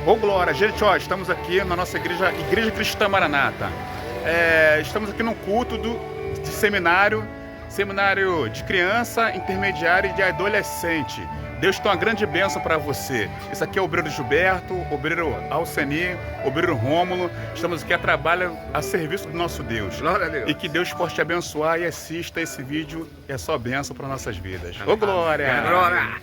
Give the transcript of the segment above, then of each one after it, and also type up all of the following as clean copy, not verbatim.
Ô glória, gente, ó, estamos aqui na nossa Igreja Cristã Maranata. Estamos aqui num culto de seminário de criança, intermediária e de adolescente. Deus tem uma grande bênção para você. Esse aqui é o obreiro Gilberto, obreiro Alceni, obreiro Rômulo. Estamos aqui a trabalho a serviço do nosso Deus. Glória a Deus. E que Deus possa te abençoar e assista esse vídeo. É só bênção para nossas vidas. Ô glória! Glória!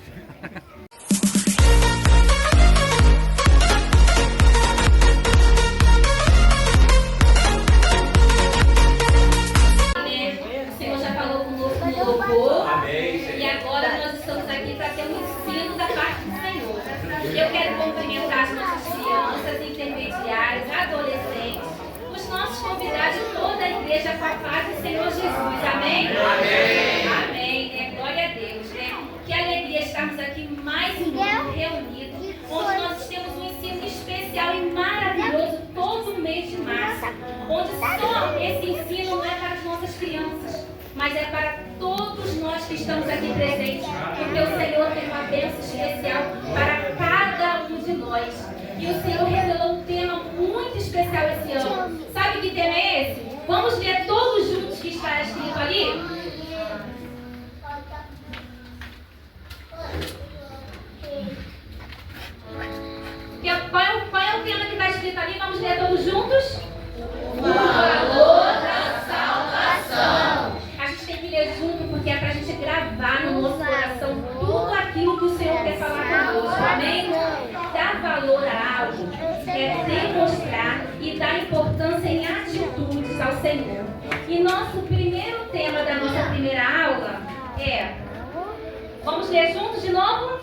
E agora nós estamos aqui para ter um ensino da parte do Senhor. Eu quero cumprimentar as nossas crianças, intermediários, adolescentes, os nossos convidados e toda a igreja com a paz do Senhor Jesus. Amém? Amém. Amém, né? Glória a Deus, né? Que alegria estarmos aqui mais um ano reunidos, onde nós temos um ensino especial e maravilhoso todo mês de março, onde só esse ensino não é para as nossas crianças, mas é para todos nós que estamos aqui presentes, porque o Senhor tem uma bênção especial para cada um de nós. E o Senhor revelou um tema muito especial esse ano. Sabe que tema é esse? Vamos ler todos juntos que está escrito ali? Qual é o tema que está escrito ali? Vamos ler todos juntos? O valor da salvação. A gente tem que ler junto porque é para a gente gravar no nosso coração tudo aquilo que o Senhor quer falar conosco. Amém? Dar valor a algo é demonstrar e dar importância em atitudes ao Senhor. E nosso primeiro tema da nossa primeira aula é... Vamos ler juntos de novo?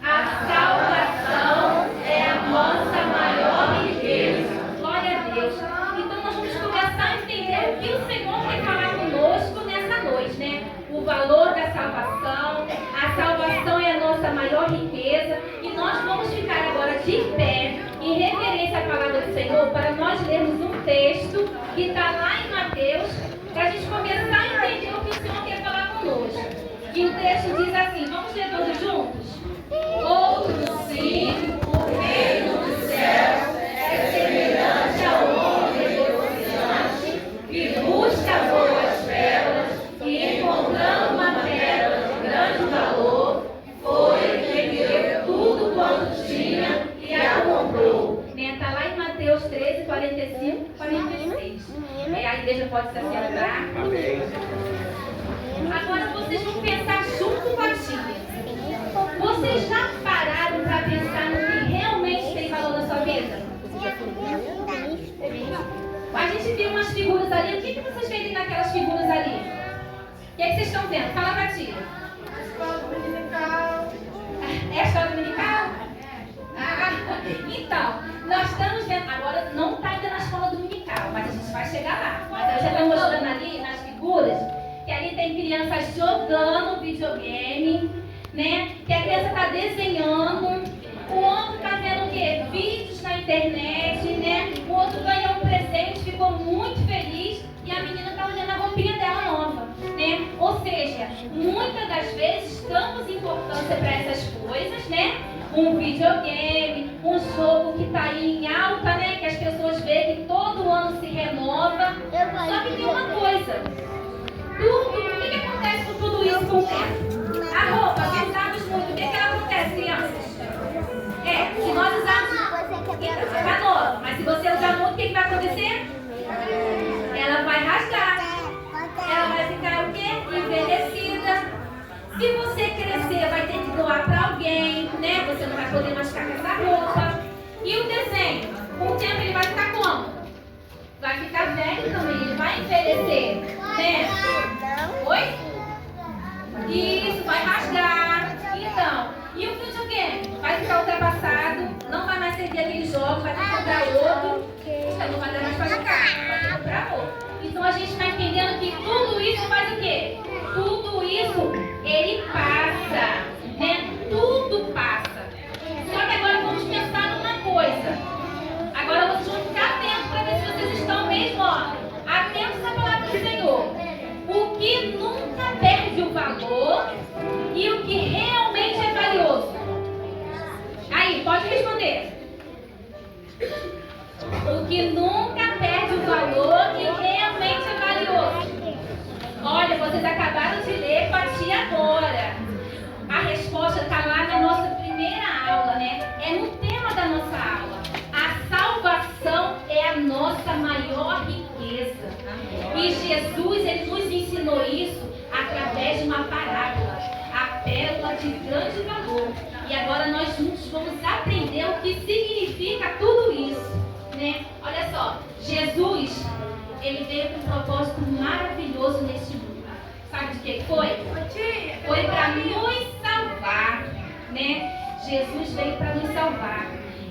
A salvação é a nossa maior riqueza. Glória a Deus. Então nós vamos começar a entender o que o Senhor quer falar conosco nessa noite, né? O valor da salvação. A salvação é a nossa maior riqueza. E nós vamos ficar agora de pé, em reverência à palavra do Senhor, para nós lermos um texto que está lá em Mateus, para a gente começar a entender o que o Senhor quer falar conosco. E o texto diz assim, vamos ler todos juntos? Outro sim, o reino dos céus é semelhante ao homem negociante que busca boas pérolas e, encontrando uma pérola de grande valor, foi vendeu tudo quanto tinha e a comprou. Está lá em Mateus 13, 45, 46. A igreja pode se assentar. Amém. Agora vocês vão pensar junto com a tia. Vocês já pararam para pensar no que realmente tem valor na sua vida? A gente viu umas figuras ali. O que vocês veem naquelas figuras ali? O que vocês estão vendo? Fala pra tia. A escola dominical. É a escola dominical? Então, nós estamos vendo. Agora não está ainda na escola dominical, mas a gente vai chegar lá. Mas eu já estou mostrando ali nas figuras que ali tem crianças jogando videogame, né? Que a criança está desenhando, o outro está vendo o quê? Vídeos na internet, né? O outro ganhou um presente, ficou muito feliz e a menina está olhando a roupinha dela nova, né? Ou seja, muitas das vezes damos importância para essas coisas, né? Um videogame, um jogo que está aí em alta, né? Que as pessoas veem que todo ano se renova. Só que tem uma coisa. O que acontece com tudo isso com o tempo? A roupa, pensamos muito. O que ela acontece, crianças? Se nós usarmos, fica nova. Mas se você usar muito, o que vai acontecer? Ela vai rasgar. Ela vai ficar o quê? Envelhecida. Se você crescer, vai ter que doar para alguém, né? Você não vai poder mais ficar com essa roupa. E o desenho? Com o tempo ele vai ficar como? Vai ficar velho também, ele vai envelhecer, né? Oi? Isso, vai rasgar. Então, e o videogame? Vai ficar ultrapassado, não vai mais servir aquele jogo, vai ter que comprar outro. Então não vai dar mais para jogar, vai ter que comprar outro. Então a gente está entendendo que tudo isso faz o quê? Tudo isso, ele passa, né? Tudo passa. Só que agora vamos pensar numa coisa. Agora vocês vão ficar atentos para ver se vocês estão mesmo, ó, atentos à palavra do Senhor. O que nunca perde o valor e o que realmente é valioso. Aí, pode responder. E Jesus, ele nos ensinou isso através de uma parábola, a pérola de grande valor. E agora nós juntos vamos aprender o que significa tudo isso, né? Olha só, Jesus, ele veio com um propósito maravilhoso neste mundo. Sabe de que foi? Foi para nos salvar, né? Jesus veio para nos salvar.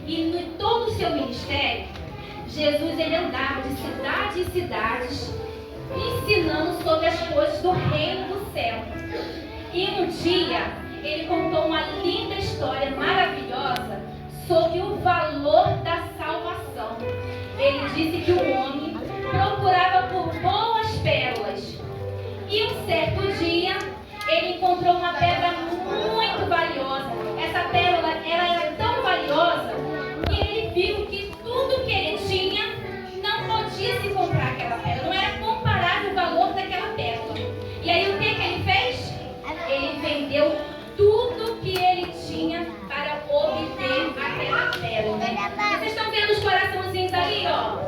E em todo o seu ministério, Jesus, ele andava de cidade em cidades, ensinando sobre as coisas do reino do céu. E um dia, ele contou uma linda história maravilhosa sobre o valor da salvação. Ele disse que o homem procurava por boas pérolas. E um certo dia, ele encontrou uma pedra muito valiosa. Essa pérola, ela era tão valiosa que ele viu que tudo que ele tinha não podia se comprar aquela pérola. Não era comparável o valor daquela pérola. E aí o que ele fez? Ele vendeu tudo que ele tinha para obter aquela pérola. Vocês estão vendo os coraçãozinhos ali, ó?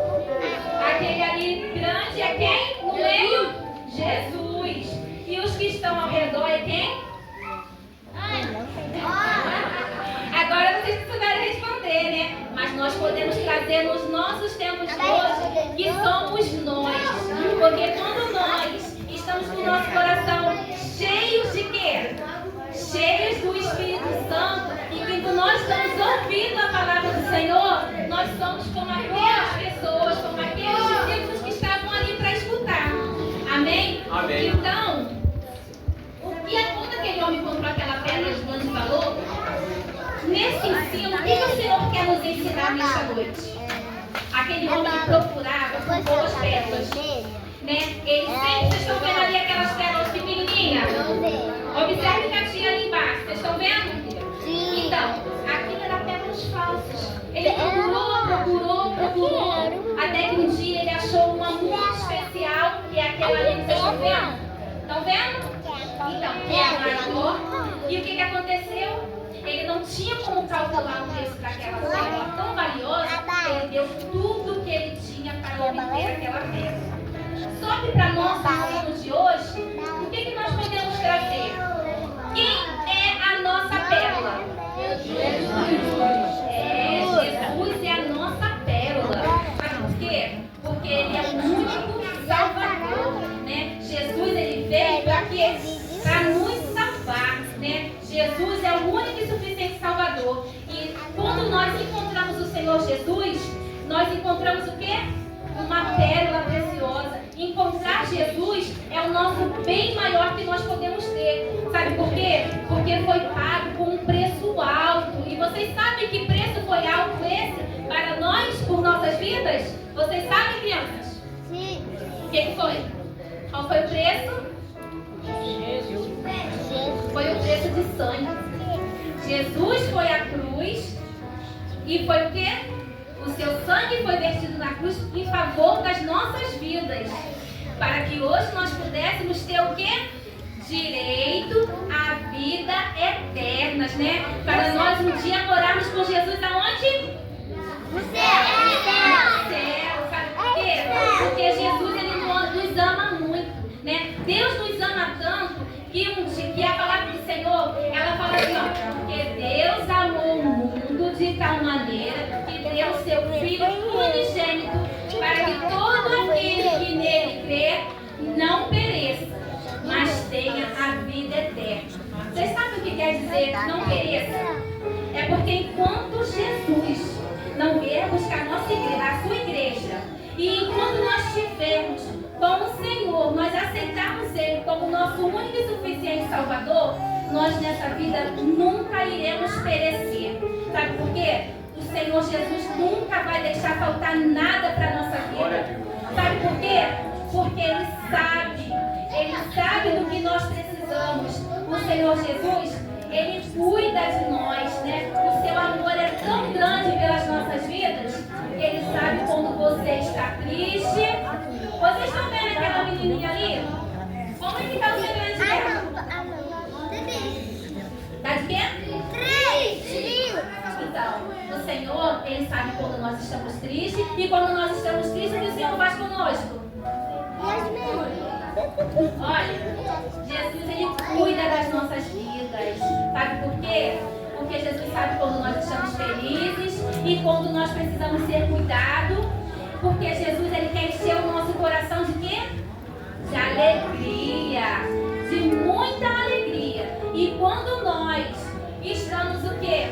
Aquele ali grande é quem? No meio? Jesus. E os que estão ao redor é quem? Agora vocês precisaram responder, né? Mas nós podemos trazer nos nossos tempos de hoje que somos nós. Porque quando nós estamos com o nosso coração cheios de quê? Cheios do Espírito Santo. E quando nós estamos ouvindo a palavra do Senhor, nós somos como aquelas pessoas, como aqueles discípulos que estavam ali para escutar. Amém? Amém. Então, e quando aquele homem comprou aquela pedra de grande valor, nesse ensino, o que o Senhor quer nos ensinar nesta noite? Aquele homem que procurava por boas pérolas, né? Ele sempre, vocês estão vendo ali aquelas pérolas pequenininhas? Observe que a tia ali embaixo, vocês estão vendo? Então, aquilo era pérolas falsas. Ele procurou, até que um dia ele achou uma muito especial, que é aquela ali que vocês estão vendo? Estão vendo? Então, ele maior. E o que aconteceu? Ele não tinha como calcular o preço daquela pérola tão valiosa, ele deu tudo que ele tinha para obter aquela pérola. Só que para nós, no mundo de hoje, o que nós podemos trazer? Quem é a nossa pérola? Jesus é a nossa pérola. Sabe por quê? Porque ele é o único Salvador, né? Jesus, ele veio para quê? Para nos salvar, né? Jesus é o único e suficiente Salvador. E quando nós encontramos o Senhor Jesus, nós encontramos o quê? Uma pérola preciosa. Encontrar Jesus é o nosso bem maior que nós podemos ter. Sabe por quê? Porque foi pago com um preço alto. E vocês sabem que preço foi alto esse para nós, por nossas vidas? Vocês sabem, crianças? Sim. O que foi? Qual foi o preço? Foi o preço de sangue. Jesus foi à cruz e foi o quê? O seu sangue foi vertido na cruz em favor das nossas vidas. Para que hoje nós pudéssemos ter o quê? Direito à vida eterna, né? Para nós um dia morarmos com Jesus aonde? No céu. Sabe por quê? Porque Jesus, ele nos ama muito, né? Deus nos ama tanto que a palavra do Senhor, ela fala assim, ó, porque Deus amou o mundo de tal maneira que deu seu Filho unigênito para que todo aquele que nele crê não pereça, mas tenha a vida eterna. Vocês sabem o que quer dizer não pereça? É porque enquanto Jesus não vier buscar a sua igreja, e enquanto nós estivermos com o Senhor, nós aceitarmos Ele como nosso único e suficiente Salvador, nós nessa vida nunca iremos perecer. Sabe por quê? O Senhor Jesus nunca vai deixar faltar nada para a nossa vida. Sabe por quê? Porque Ele sabe do que nós precisamos. O Senhor Jesus, Ele cuida de nós, né? O seu amor é tão grande pelas nossas vidas, que Ele sabe quando você está triste. Vocês estão vendo aquela menininha ali? Como é que está o segredo dela? Tá de quê? Três. Então, o Senhor, Ele sabe quando nós estamos tristes, e quando nós estamos tristes, o que o Senhor faz conosco? Olha, Jesus, ele cuida das nossas vidas. Sabe por quê? Porque Jesus sabe quando nós estamos felizes e quando nós precisamos ser cuidados. Porque Jesus, ele quer encher o nosso coração de quê? De alegria. De muita alegria. E quando nós estamos o quê?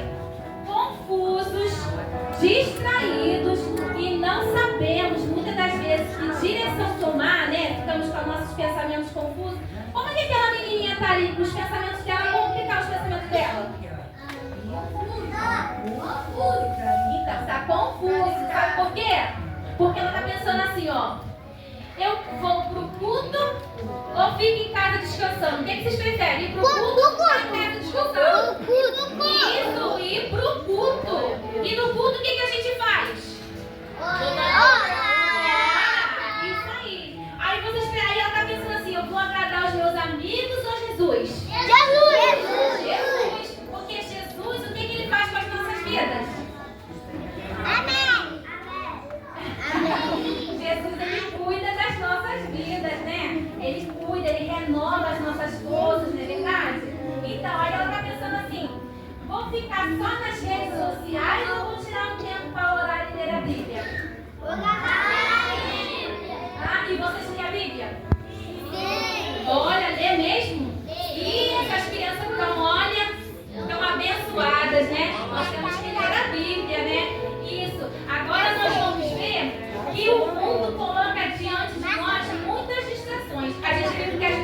Confusos, distraídos e não sabemos muitas das vezes que direção tomar, né? Ficamos com nossos pensamentos confusos. Como é que aquela menininha está ali com os pensamentos dela? Como que tá os pensamentos dela? Então, está confuso. Sabe por quê? Porque ela está pensando assim, ó. Eu vou pro culto ou fico em casa descansando? O que vocês preferem? Ir pro culto ou ficar em casa descansando? Isso, ir pro culto. E no culto o que a gente faz? Isso aí. Aí ela tá pensando assim, eu vou agradar os meus amigos ou Jesus? Jesus. Porque Jesus, o que ele faz com as nossas vidas? Jesus, ele cuida das nossas vidas, né? Ele cuida, ele renova as nossas forças, não é verdade? Então, aí ela tá pensando assim, vou ficar só nas redes sociais ou vou tirar um tempo para orar e ler a Bíblia? Ah, e vocês lêem a Bíblia? Sim. Olha, lê mesmo? E essas crianças estão abençoadas, né? Nós temos que ler a Bíblia, né? Isso. Agora nós vamos ver que o mundo coloca diante de nós muitas distrações. A gente viu que as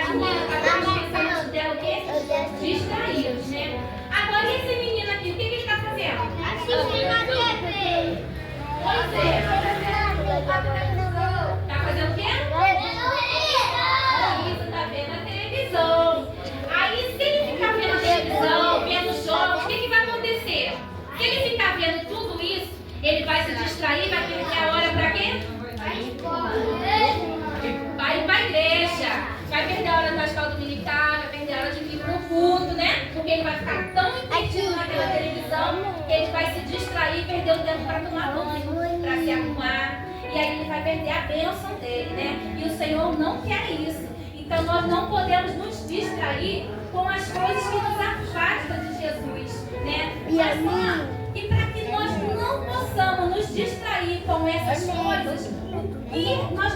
meninas estavam os pensamentos dela o quê? Distraídos, né? Agora, e esse menino aqui, o que ele está fazendo? Pois é. Está fazendo o quê? Isso, está vendo a televisão. Aí, se ele ficar vendo a televisão, vendo jogos, o que vai acontecer? Se ele ficar vendo tudo isso, ele vai se distrair, vai perder a hora para quê? Vai ir para a igreja. Vai perder a hora da escola dominical, vai perder a hora de vir para o culto, né? Porque ele vai ficar tão entretido naquela televisão que ele vai se distrair e perder o tempo para tomar banho, para se arrumar. E aí ele vai perder a bênção dele, né? E o Senhor não quer isso. Então nós não podemos nos distrair com as coisas que nos afastam de Jesus, né? E para que nós não possamos nos distrair com essas coisas,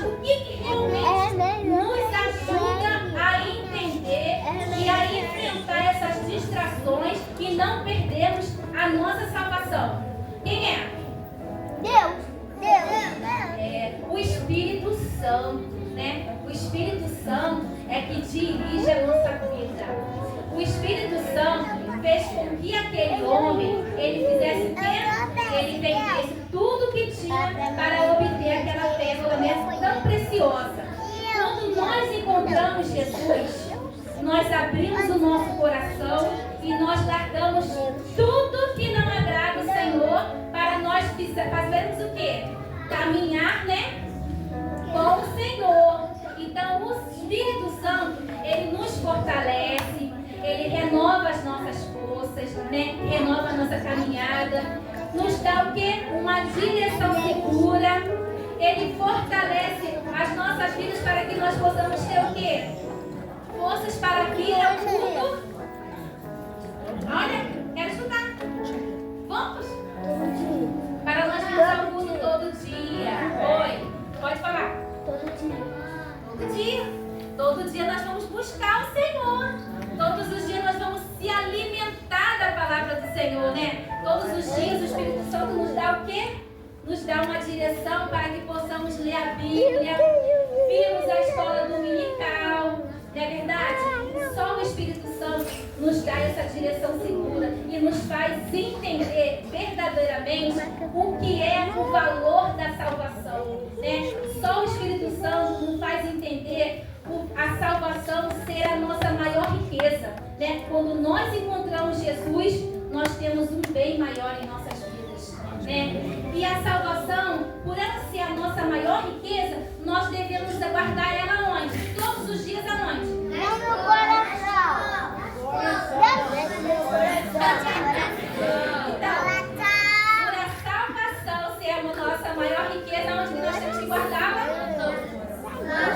o que realmente nos ajuda a entender e a enfrentar essas distrações e não perdermos a nossa salvação? Quem é? Deus. É o Espírito Santo, né? O Espírito Santo é que dirige a nossa vida. O Espírito Santo fez com que aquele homem, ele fizesse ele vendesse tudo que tinha para obter aquela pérola, né, tão preciosa. Quando nós encontramos Jesus, nós abrimos o nosso coração e nós largamos tudo que não agrada o Senhor para nós fazermos o quê? Caminhar, né, com o Senhor. Então o Espírito Santo, ele nos fortalece, ele renova as nossas forças, né? Renova a nossa caminhada, nos dá o quê? Uma direção segura. Ele fortalece as nossas vidas para que nós possamos ter o quê? Forças para vir ao culto. Olha, quero escutar. Vamos? Para nós virmos ao culto todo dia. Oi, pode falar. Todo dia. Todo dia nós vamos buscar o Senhor. Todos os dias nós vamos se alimentar da palavra do Senhor, né? Todos os dias o Espírito Santo nos dá o quê? Nos dá uma direção para que possamos ler a Bíblia, virmos a escola dominical. Não é verdade? Só o Espírito Santo nos dá essa direção segura e nos faz entender verdadeiramente o que é o valor da salvação, né? Só o Espírito Santo nos faz entender a salvação ser a nossa maior riqueza, né? Quando nós encontramos Jesus, nós temos um bem maior em nossas vidas, né? E a salvação, por ela ser a nossa maior riqueza, nós devemos guardar ela onde? Todos os dias aonde? No coração. Então, por a salvação ser a nossa maior riqueza, onde nós temos que guardá-la? No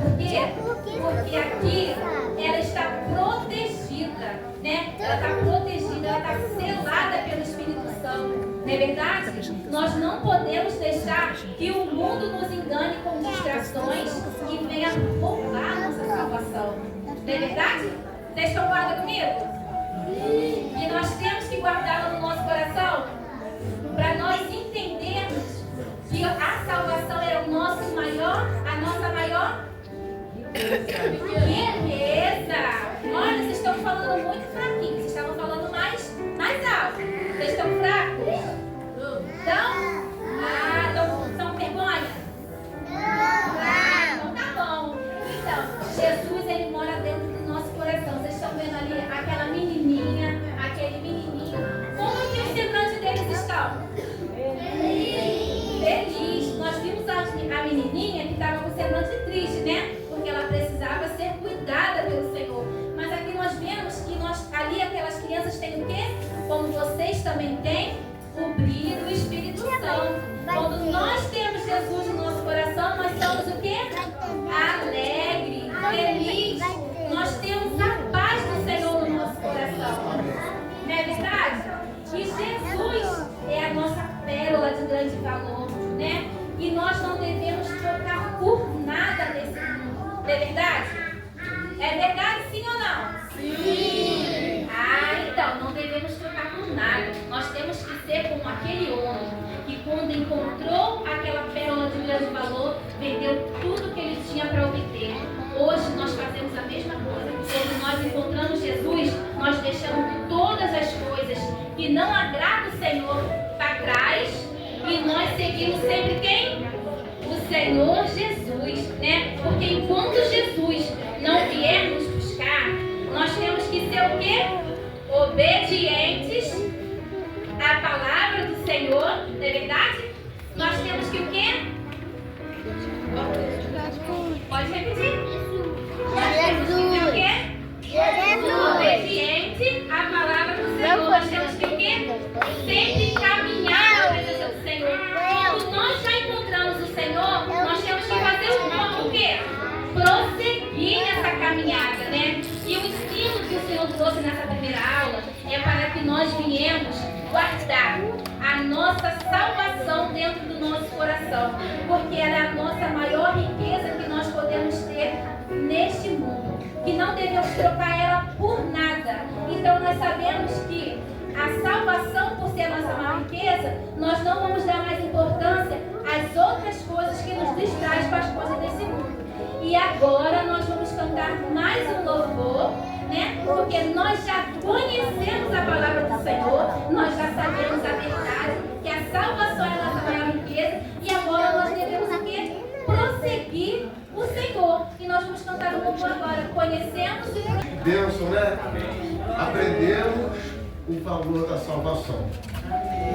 Por quê? Porque aqui ela está protegida, né? Ela está protegida, ela está selada pelo Espírito Santo. Não é verdade? Nós não podemos deixar que o mundo nos engane com distrações e venha roubar a nossa salvação. Não é verdade? Vocês estão guardando comigo? E nós temos que guardá-la no nosso coração para nós entendermos que a salvação é a nossa maior riqueza. Olha, vocês estão falando muito fraquinho. Vocês estavam falando mais alto. Vocês estão fracos? Estão com vergonha? Então tá bom. Então, Jesus, ele mora dentro do nosso coração. Vocês estão vendo ali aquela menininha, aquele menininho. Como que o semblante deles estão? Feliz. Nós vimos a menininha que estava com o semblante triste, né? Porque ela precisava ser cuidada pelo Senhor. Mas aqui nós vemos que ali aquelas crianças têm o quê? Como vocês também têm, o brilho do Espírito Santo. Quando nós temos Jesus no nosso coração, nós somos o quê? Alegre, feliz. Nós temos a paz do Senhor no nosso coração. Não é verdade? E Jesus é a nossa pérola de grande valor, né? E nós não devemos trocar por nada nesse mundo. Não é verdade? É verdade, sim ou não? Sim! Então, não devemos trocar por nada. Nós temos que ser como aquele homem que, quando encontrou aquela pérola de grande valor, vendeu tudo que ele tinha para obter. Hoje nós fazemos a mesma coisa. Quando nós encontramos Jesus, nós deixamos todas as coisas que não agradam o Senhor para trás e nós seguimos sempre quem? O Senhor Jesus, né? Porque enquanto Jesus não vier nos buscar, nós temos que ser o quê? Obedientes à palavra do Senhor, não é verdade? Nós temos que o quê? Pode repetir? Nós temos que ser o quê? Obediente à palavra do Senhor. Nós temos que o quê? Sempre caminhar na presença do Senhor. Quando nós já encontramos o Senhor, nós temos que fazer o quê? Prosseguir nessa caminhada, né? E o ensino que o Senhor trouxe nessa primeira aula é para que nós viemos guardar a nossa salvação dentro do nosso coração, porque ela é a nossa maior riqueza que nós podemos ter neste mundo, que não devemos trocar ela por nada. Então nós sabemos que a salvação, por ser a nossa maior riqueza, nós não vamos dar mais importância às outras coisas que nos distraem com as coisas desse mundo. E agora nós vamos cantar mais um louvor, né? Porque nós já conhecemos a palavra do Senhor, nós já sabemos a verdade, que a salvação é a nossa maior riqueza, e agora nós devemos o quê? Prosseguir o Senhor. E nós vamos cantar um louvor agora. Conhecemos e... Bênção, né? Aprendemos o valor da salvação.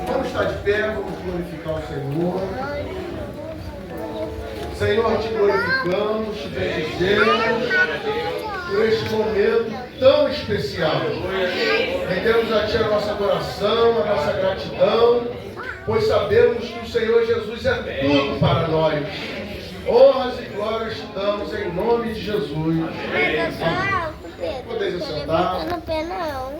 Vamos estar de pé, vamos glorificar o Senhor. Senhor, te glorificamos, te bendizemos por este momento tão especial. Rendemos a Ti a nossa adoração, a nossa gratidão, pois sabemos que o Senhor Jesus é tudo para nós. Honras e glórias te damos em nome de Jesus. Pedro. Podeis sentar. Não, não.